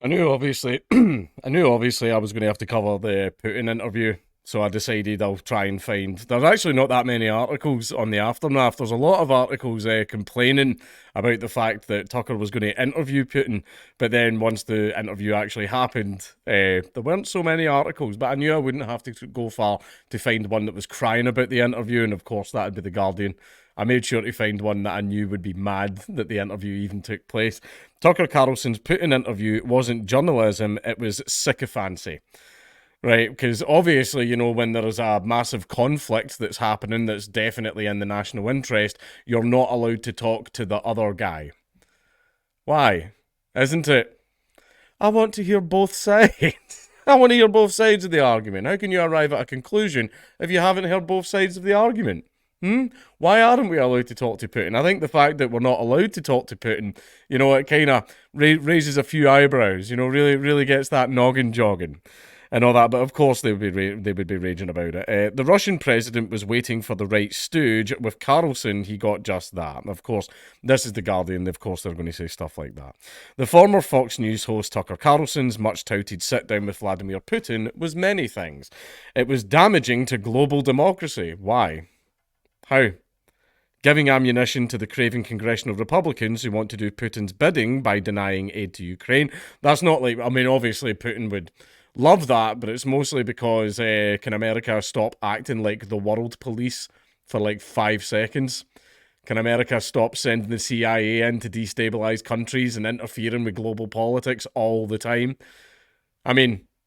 I knew obviously, I was going to have to cover the Putin interview, so I decided I'll try and find. There's actually not that many articles on the aftermath. There's a lot of articles complaining about the fact that Tucker was going to interview Putin, but then once the interview actually happened, there weren't so many articles. But I knew I wouldn't have to go far to find one that was crying about the interview, and of course that'd be the Guardian. I made sure to find one that I knew would be mad that the interview even took place. Tucker Carlson's Putin interview wasn't journalism, it was sycophancy. Right, because obviously, when there is a massive conflict that's happening that's definitely in the national interest, you're not allowed to talk to the other guy. Why? Isn't it? I want to hear both sides. I want to hear both sides of the argument. How can you arrive at a conclusion if you haven't heard both sides of the argument? Why aren't we allowed to talk to Putin? I think the fact that we're not allowed to talk to Putin, it kind of raises a few eyebrows. Really gets that noggin jogging and all that. But of course, they would be raging about it. The Russian president was waiting for the right stooge. With Carlson, he got just that. Of course, this is the Guardian. Of course, they're going to say stuff like that. The former Fox News host Tucker Carlson's much touted sit down with Vladimir Putin was many things. It was damaging to global democracy. Why? How? Giving ammunition to the craving congressional Republicans who want to do Putin's bidding by denying aid to Ukraine. That's not like, obviously Putin would love that, but it's mostly because can America stop acting like the world police for like 5 seconds? Can America stop sending the CIA in to destabilize countries and interfering with global politics all the time?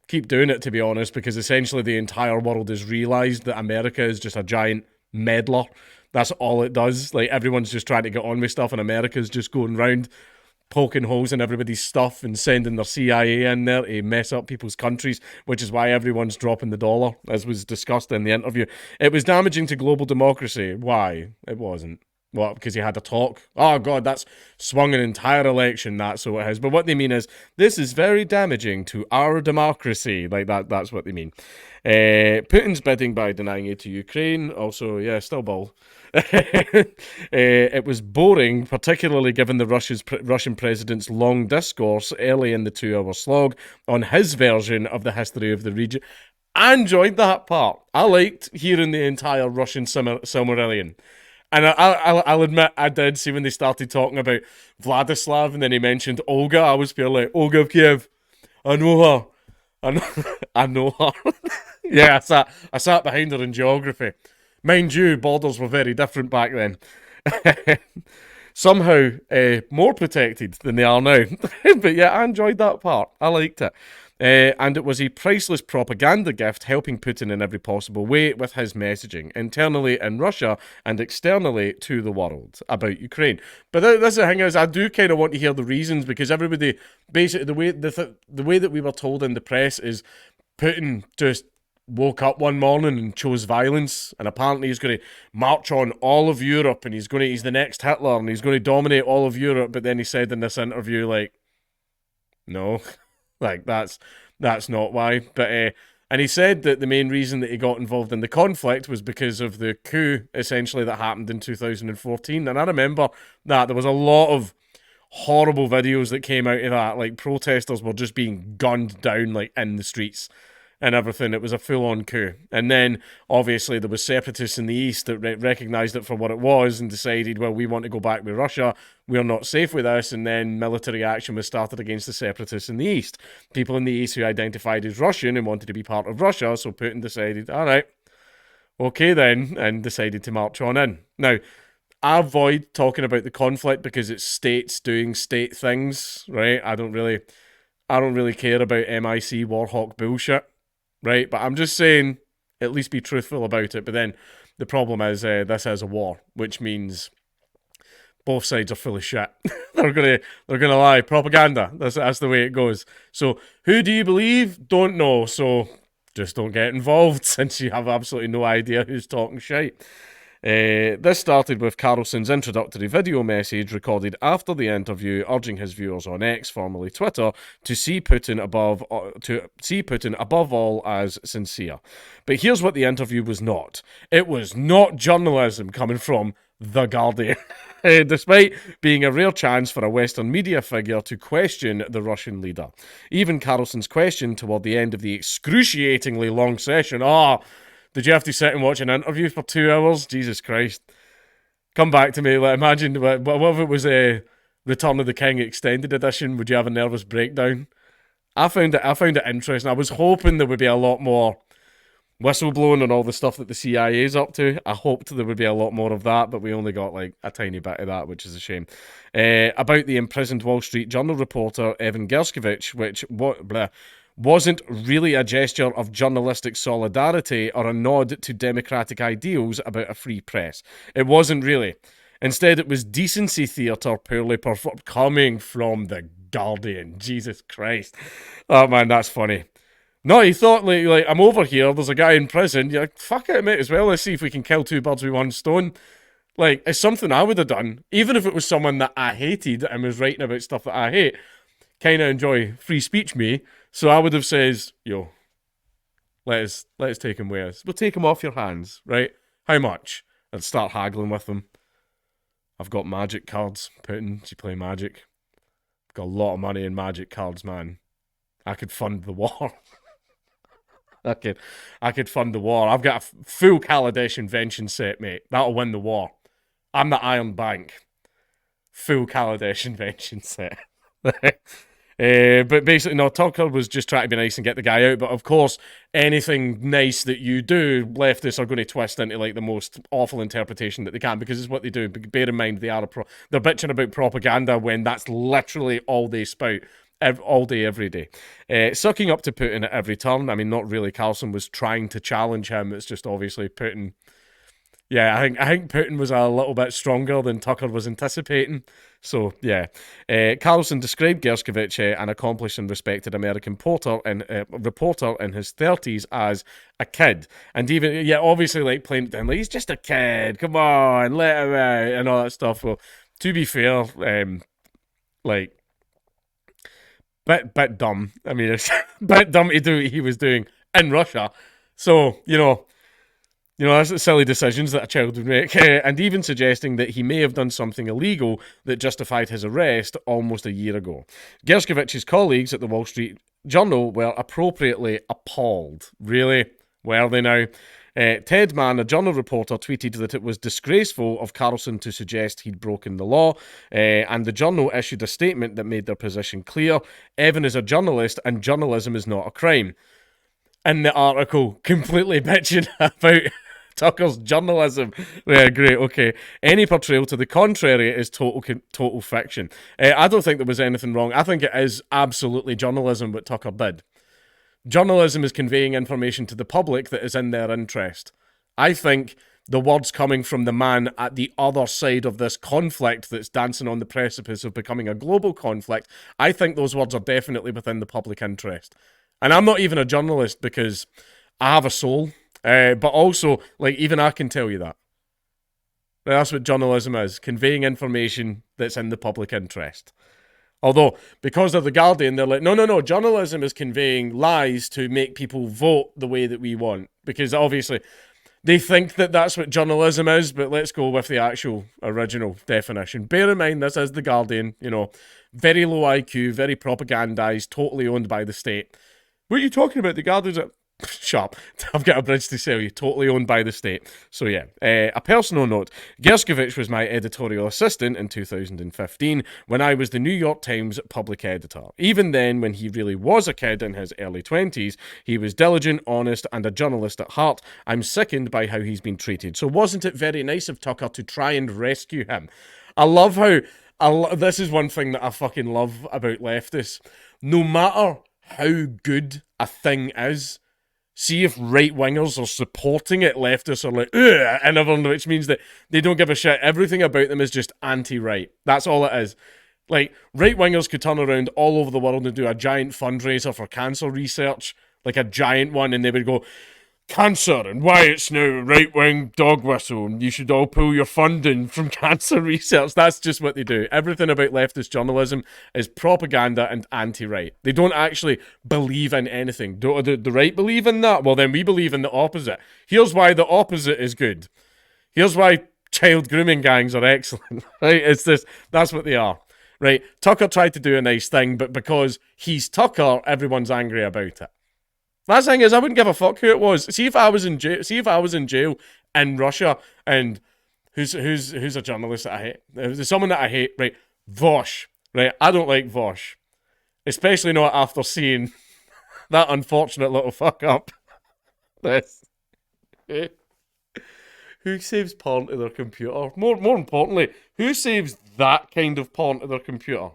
Keep doing it, to be honest, because essentially the entire world has realized that America is just a giant meddler. That's all it does. Like, everyone's just trying to get on with stuff, and America's just going round poking holes in everybody's stuff and sending their CIA in there to mess up people's countries, which is why everyone's dropping the dollar, as was discussed in the interview. It was damaging to global democracy. Why? It wasn't. What, because he had a talk? Oh, God, that's swung an entire election, that's what it is. But what they mean is, this is very damaging to our democracy. Like, that's what they mean. Putin's bidding by denying aid to Ukraine. Also, yeah, still bull. It was boring, particularly given the Russian president's long discourse early in the 2-hour slog on his version of the history of the region. I enjoyed that part. I liked hearing the entire Russian Silmarillion. And I'll admit, I did see when they started talking about Vladislav and then he mentioned Olga. I was feeling like, Olga of Kiev, I know her. I know her. Yeah, I sat behind her in geography. Mind you, borders were very different back then. Somehow more protected than they are now. But yeah, I enjoyed that part. I liked it. And it was a priceless propaganda gift, helping Putin in every possible way with his messaging, internally in Russia and externally to the world about Ukraine. But this the thing is, I do kind of want to hear the reasons, because everybody, basically, the way that we were told in the press is Putin just woke up one morning and chose violence, and apparently he's going to march on all of Europe, and he's the next Hitler, and he's going to dominate all of Europe. But then he said in this interview, like, no. Like, that's not why. But and he said that the main reason that he got involved in the conflict was because of the coup, essentially, that happened in 2014. And I remember that there was a lot of horrible videos that came out of that. Like, protesters were just being gunned down, like, in the streets and everything. It was a full-on coup. And then, obviously, there was separatists in the east that recognised it for what it was and decided, well, we want to go back with Russia. We're not safe with this. And then military action was started against the separatists in the east. People in the east who identified as Russian and wanted to be part of Russia. So Putin decided, all right, okay then, and decided to march on in. Now, I avoid talking about the conflict because it's states doing state things, right? I don't really care about MIC Warhawk bullshit. Right, but I'm just saying, at least be truthful about it. But then the problem is this is a war, which means both sides are full of shit. they're gonna lie. Propaganda. That's the way it goes. So who do you believe? Don't know. So just don't get involved, since you have absolutely no idea who's talking shite. This started with Carlson's introductory video message recorded after the interview, urging his viewers on X, formerly Twitter, to see Putin above all as sincere. But here's what the interview was not. It was not journalism coming from The Guardian. Despite being a rare chance for a Western media figure to question the Russian leader. Even Carlson's question toward the end of the excruciatingly long session. Oh, did you have to sit and watch an interview for 2 hours? Jesus Christ. Come back to me. Like, imagine, what if it was a Return of the King extended edition? Would you have a nervous breakdown? I found it interesting. I was hoping there would be a lot more whistleblowing and all the stuff that the CIA is up to. I hoped there would be a lot more of that, but we only got like a tiny bit of that, which is a shame. About the imprisoned Wall Street Journal reporter Evan Gershkovich, which wasn't really a gesture of journalistic solidarity or a nod to democratic ideals about a free press. It wasn't really. Instead, it was decency theatre poorly performed, coming from the Guardian. Jesus Christ. Oh man, that's funny. No, he thought, like, I'm over here, there's a guy in prison. You're like, fuck it, mate, as well. Let's see if we can kill 2 birds with 1 stone. Like, it's something I would have done. Even if it was someone that I hated and was writing about stuff that I hate. Kind of enjoy free speech, me. So I would have says, yo, let us take him with us. We'll take him off your hands, right? How much? I'd start haggling with them. I've got magic cards. Putin, do you play magic? I've got a lot of money in magic cards, man. I could fund the war. I could fund the war. I've got a full Kaladesh invention set, mate. That'll win the war. I'm the Iron Bank. Full Kaladesh invention set. But basically, no, Tucker was just trying to be nice and get the guy out. But of course, anything nice that you do, leftists are going to twist into like the most awful interpretation that they can, because it's what they do. But bear in mind, they're bitching about propaganda when that's literally all they spout. All day, every day. Sucking up to Putin at every turn. I mean, not really. Carlson was trying to challenge him. It's just obviously Putin. Yeah, I think Putin was a little bit stronger than Tucker was anticipating. So, yeah. Carlson described Gershkovich, an accomplished and respected American reporter in his 30s, as a kid. And even, yeah, obviously, like, playing it down, like, he's just a kid. Come on, let him out, and all that stuff. Well, to be fair, like, bit dumb. I mean, it's bit dumb to do what he was doing in Russia. So, you know, that's the silly decisions that a child would make. And even suggesting that he may have done something illegal that justified his arrest almost a year ago. Gershkovich's colleagues at the Wall Street Journal were appropriately appalled. Really? Were they now? Ted Mann, a Journal reporter, tweeted that it was disgraceful of Carlson to suggest he'd broken the law, and the Journal issued a statement that made their position clear. Evan is a journalist, and journalism is not a crime. In the article, completely bitching about Tucker's journalism. Yeah, great, okay. Any portrayal to the contrary is total fiction. I don't think there was anything wrong. I think it is absolutely journalism what Tucker did. Journalism is conveying information to the public that is in their interest. I think the words coming from the man at the other side of this conflict that's dancing on the precipice of becoming a global conflict, I think those words are definitely within the public interest. And I'm not even a journalist because I have a soul, but also, like, even I can tell you that. That's what journalism is, conveying information that's in the public interest. Although, because of The Guardian, they're like, no, journalism is conveying lies to make people vote the way that we want. Because obviously, they think that that's what journalism is, but let's go with the actual original definition. Bear in mind, this is The Guardian, very low IQ, very propagandized, totally owned by the state. What are you talking about? The Guardian's Sharp. I've got a bridge to sell you. Totally owned by the state. So yeah, a personal note. Gershkovich was my editorial assistant in 2015 when I was the New York Times public editor. Even then, when he really was a kid in his early 20s, he was diligent, honest, and a journalist at heart. I'm sickened by how he's been treated. So wasn't it very nice of Tucker to try and rescue him? I love how... this is one thing that I fucking love about leftists. No matter how good a thing is, see if right-wingers are supporting it, leftists are like, ugh, and everyone, which means that they don't give a shit. Everything about them is just anti-right. That's all it is. Like, right-wingers could turn around all over the world and do a giant fundraiser for cancer research, like a giant one, and they would go, cancer and why it's now right-wing dog whistle, and you should all pull your funding from cancer research. That's just what they do. Everything about leftist journalism is propaganda and anti-right. They don't actually believe in anything. Do the right believe in that? Well, then we believe in the opposite. Here's why the opposite is good. Here's why child grooming gangs are excellent, right? That's what they are, right? Tucker tried to do a nice thing, but because he's Tucker, everyone's angry about it. Last thing is, I wouldn't give a fuck who it was. See if I was in jail in Russia, and who's a journalist that I hate? There's someone that I hate, right? Vosh, right? I don't like Vosh, especially not after seeing that unfortunate little fuck up. This. Who saves porn to their computer? More importantly, who saves that kind of porn to their computer?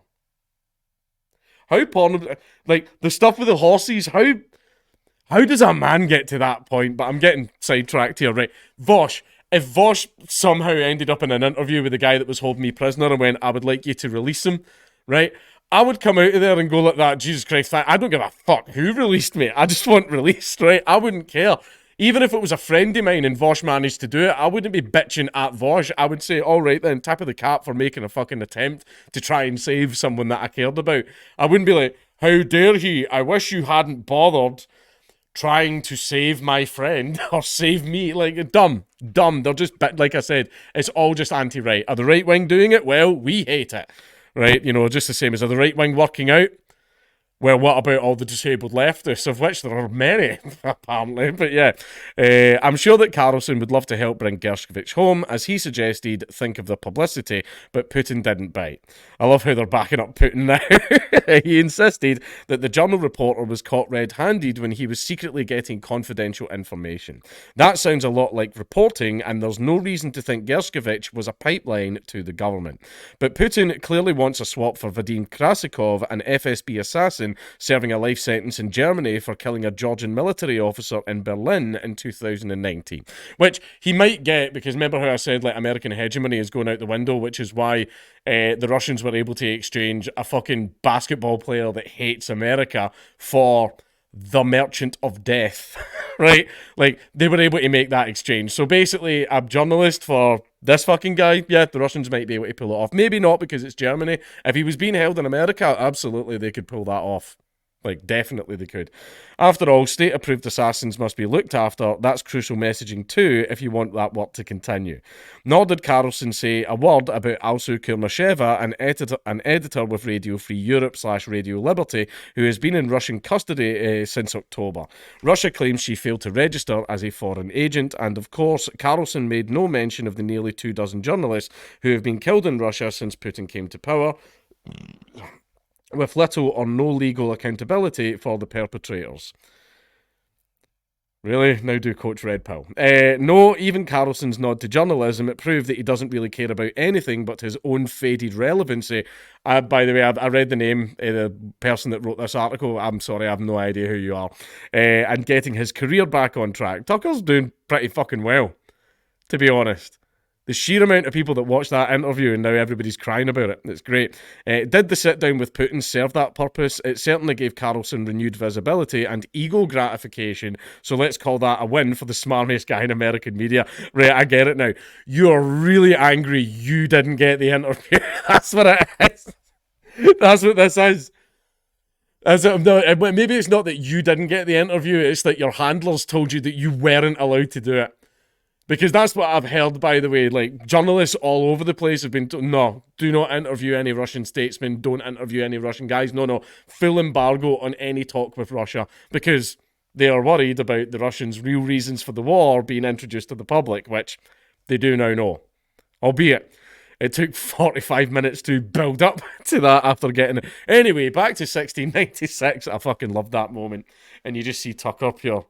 How porn, like the stuff with the horses? How does a man get to that point? But I'm getting sidetracked here, right? Vosh. If Vosh somehow ended up in an interview with the guy that was holding me prisoner and went, I would like you to release him, right? I would come out of there and go like that, Jesus Christ, I don't give a fuck who released me. I just want released, right? I wouldn't care. Even if it was a friend of mine and Vosh managed to do it, I wouldn't be bitching at Vosh. I would say, all right then, tap of the cap for making a fucking attempt to try and save someone that I cared about. I wouldn't be like, how dare he? I wish you hadn't bothered trying to save my friend or save me. Like, dumb. They're just, like I said, it's all just anti-right. Are the right wing doing it? Well, we hate it. Right? You know, just the same as are the right wing working out? Well, what about all the disabled leftists, of which there are many, apparently. But yeah, I'm sure that Carlson would love to help bring Gershkovich home. As he suggested, think of the publicity, but Putin didn't bite. I love how they're backing up Putin now. He insisted that the journal reporter was caught red-handed when he was secretly getting confidential information. That sounds a lot like reporting, and there's no reason to think Gershkovich was a pipeline to the government. But Putin clearly wants a swap for Vadim Krasikov, an FSB assassin, serving a life sentence in Germany for killing a Georgian military officer in Berlin in 2019. Which he might get, because remember how I said like American hegemony is going out the window, which is why the Russians were able to exchange a fucking basketball player that hates America for the Merchant of Death, right? Like, they were able to make that exchange. So basically, a journalist for this fucking guy, yeah, the Russians might be able to pull it off. Maybe not because it's Germany. If he was being held in America, absolutely they could pull that off. Like, definitely they could. After all, state-approved assassins must be looked after. That's crucial messaging too, if you want that work to continue. Nor did Carlson say a word about Alsu Kurmasheva, an editor with Radio Free Europe / Radio Liberty, who has been in Russian custody since October. Russia claims she failed to register as a foreign agent, and of course, Carlson made no mention of the nearly 24 journalists who have been killed in Russia since Putin came to power, with little or no legal accountability for the perpetrators. Really? Now do Coach Red Pill. No, even Carlson's nod to journalism, it proved that he doesn't really care about anything but his own faded relevancy. By the way, I read the name of the person that wrote this article. I'm sorry, I have no idea who you are. And getting his career back on track. Tucker's doing pretty fucking well, to be honest. The sheer amount of people that watched that interview and now everybody's crying about it. It's great. Did the sit down with Putin serve that purpose? It certainly gave Carlson renewed visibility and ego gratification. So let's call that a win for the smarmiest guy in American media. Right, I get it now. You're really angry you didn't get the interview. That's what it is. That's what this is. Maybe it's not that you didn't get the interview, it's that your handlers told you that you weren't allowed to do it. Because that's what I've heard, by the way. Like, journalists all over the place have been told, no, do not interview any Russian statesmen, don't interview any Russian guys. No, full embargo on any talk with Russia, because they are worried about the Russians' real reasons for the war being introduced to the public, which they do now know. Albeit, it took 45 minutes to build up to that after getting it. Anyway, back to 1696. I fucking loved that moment. And you just see Tucker here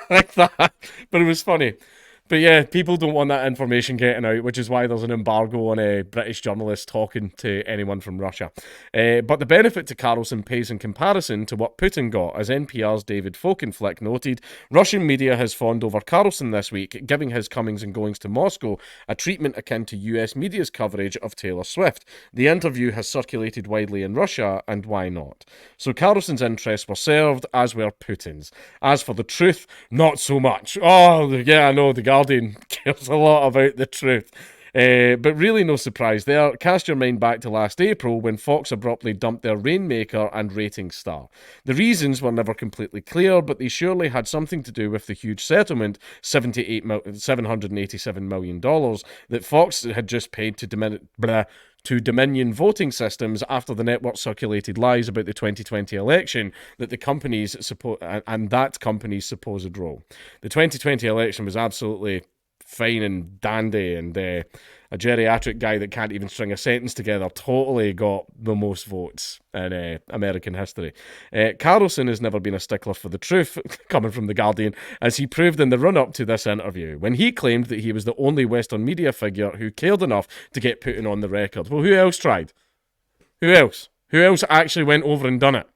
like that. But it was funny. But yeah, people don't want that information getting out, which is why there's an embargo on a British journalist talking to anyone from Russia. But the benefit to Carlson pays in comparison to what Putin got. As NPR's David Folkenflik noted, Russian media has fawned over Carlson this week, giving his comings and goings to Moscow a treatment akin to US media's coverage of Taylor Swift. The interview has circulated widely in Russia, and why not? So Carlson's interests were served, as were Putin's. As for the truth, not so much. Oh, yeah, I know, the Guardian cares a lot about the truth. But really no surprise there. Cast your mind back to last April when Fox abruptly dumped their Rainmaker and ratings star. The reasons were never completely clear, but they surely had something to do with the huge settlement, $787 million, that Fox had just paid to Dominion voting systems after the network circulated lies about the 2020 election that the company's company's supposed role. The 2020 election was absolutely fine and dandy, and a geriatric guy that can't even string a sentence together totally got the most votes in American history. Carlson has never been a stickler for the truth, coming from The Guardian, as he proved in the run-up to this interview, when he claimed that he was the only Western media figure who cared enough to get Putin on the record. Well, who else tried? Who else? Who else actually went over and done it?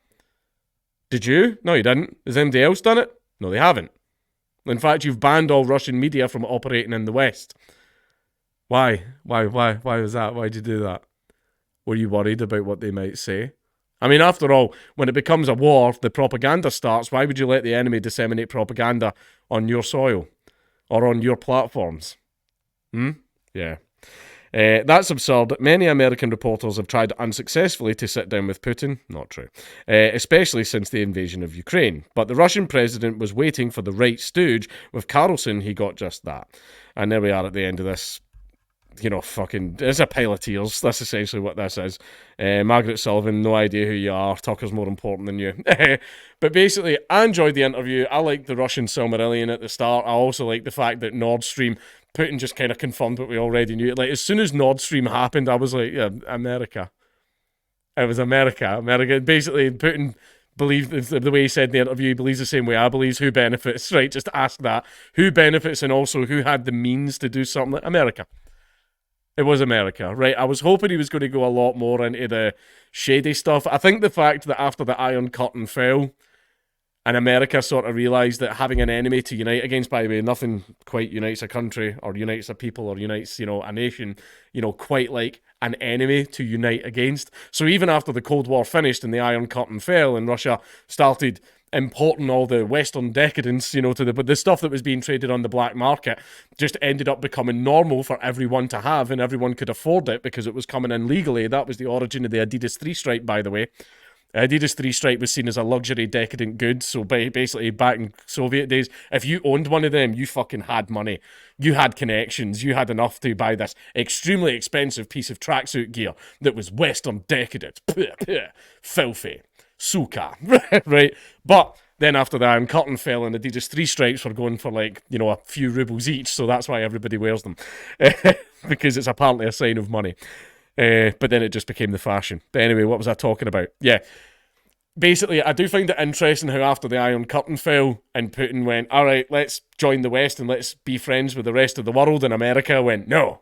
Did you? No, you didn't. Has anybody else done it? No, they haven't. In fact, you've banned all Russian media from operating in the West. Why? Why was that? Why'd you do that? Were you worried about what they might say? I mean, after all, when it becomes a war, the propaganda starts. Why would you let the enemy disseminate propaganda on your soil or on your platforms? Yeah. That's absurd. Many American reporters have tried unsuccessfully to sit down with Putin. Not true. Especially since the invasion of Ukraine. But the Russian president was waiting for the right stooge. With Carlson, he got just that. And there we are at the end of this. It's a pile of tears. That's essentially what this is. Margaret Sullivan, no idea who you are. Tucker's more important than you. But basically, I enjoyed the interview. I liked the Russian Silmarillion at the start. I also liked the fact that Nord Stream, Putin just kind of confirmed what we already knew. Like, as soon as Nord Stream happened, I was like, yeah, America. It was America. Basically, Putin believes the way he said in the interview, he believes the same way I believe. Who benefits, right? Just ask that. Who benefits, and also who had the means to do something like America. It was America, right? I was hoping he was going to go a lot more into the shady stuff. I think the fact that after the Iron Curtain fell, and America sort of realised that having an enemy to unite against, by the way, nothing quite unites a country or unites a people or unites, a nation, quite like an enemy to unite against. So even after the Cold War finished and the Iron Curtain fell and Russia started importing all the Western decadence, but the stuff that was being traded on the black market just ended up becoming normal for everyone to have, and everyone could afford it because it was coming in legally. That was the origin of the Adidas 3-stripe, by the way. Adidas 3-stripe was seen as a luxury, decadent good, so basically back in Soviet days, if you owned one of them, you fucking had money. You had connections. You had enough to buy this extremely expensive piece of tracksuit gear that was Western decadent. Filthy. Suka, right? But then after the Iron Curtain fell and Adidas 3-stripes were going for a few rubles each, so that's why everybody wears them. Because it's apparently a sign of money. But then it just became the fashion. But anyway, what was I talking about? Yeah. Basically, I do find it interesting how after the Iron Curtain fell and Putin went, all right, let's join the West and let's be friends with the rest of the world, and America went, no.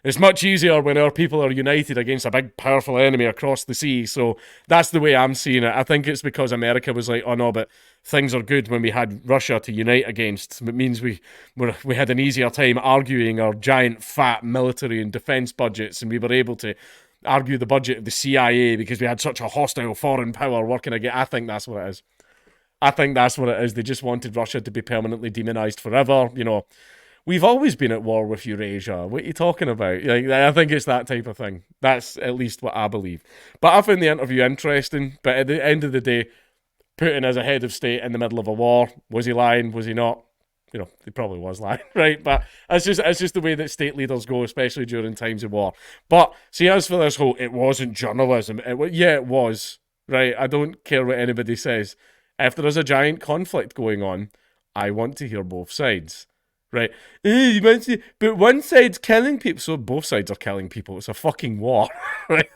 It's much easier when our people are united against a big, powerful enemy across the sea. So that's the way I'm seeing it. I think it's because America was like, oh no, but things are good when we had Russia to unite against. It means we had an easier time arguing our giant, fat military and defense budgets, and we were able to argue the budget of the CIA because we had such a hostile foreign power working against. I think that's what it is. They just wanted Russia to be permanently demonized forever, We've always been at war with Eurasia. What are you talking about? I think it's that type of thing. That's at least what I believe. But I found the interview interesting. But at the end of the day, Putin as a head of state in the middle of a war, was he lying? Was he not? He probably was lying, right? But it's just the way that state leaders go, especially during times of war. But see, as for this whole, it wasn't journalism. It was, right? I don't care what anybody says. If there is a giant conflict going on, I want to hear both sides. Right, but one side's killing people, so both sides are killing people. It's a fucking war, right?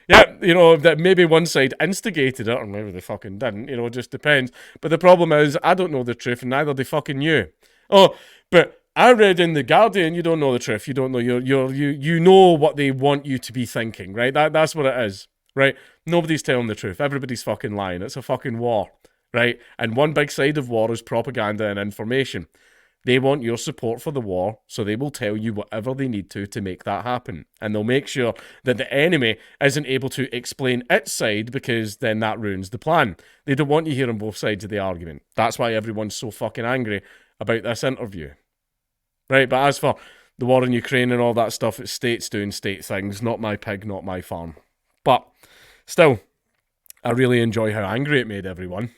That maybe one side instigated it, or maybe they fucking didn't. It just depends. But the problem is, I don't know the truth, and neither they fucking you. Oh, but I read in The Guardian, you don't know the truth. You don't know you know what they want you to be thinking, right? That's what it is, right? Nobody's telling the truth. Everybody's fucking lying. It's a fucking war, right? And one big side of war is propaganda and information. They want your support for the war, so they will tell you whatever they need to make that happen. And they'll make sure that the enemy isn't able to explain its side, because then that ruins the plan. They don't want you hearing both sides of the argument. That's why everyone's so fucking angry about this interview. Right, but as for the war in Ukraine and all that stuff, it's states doing state things, not my pig, not my farm. But still, I really enjoy how angry it made everyone.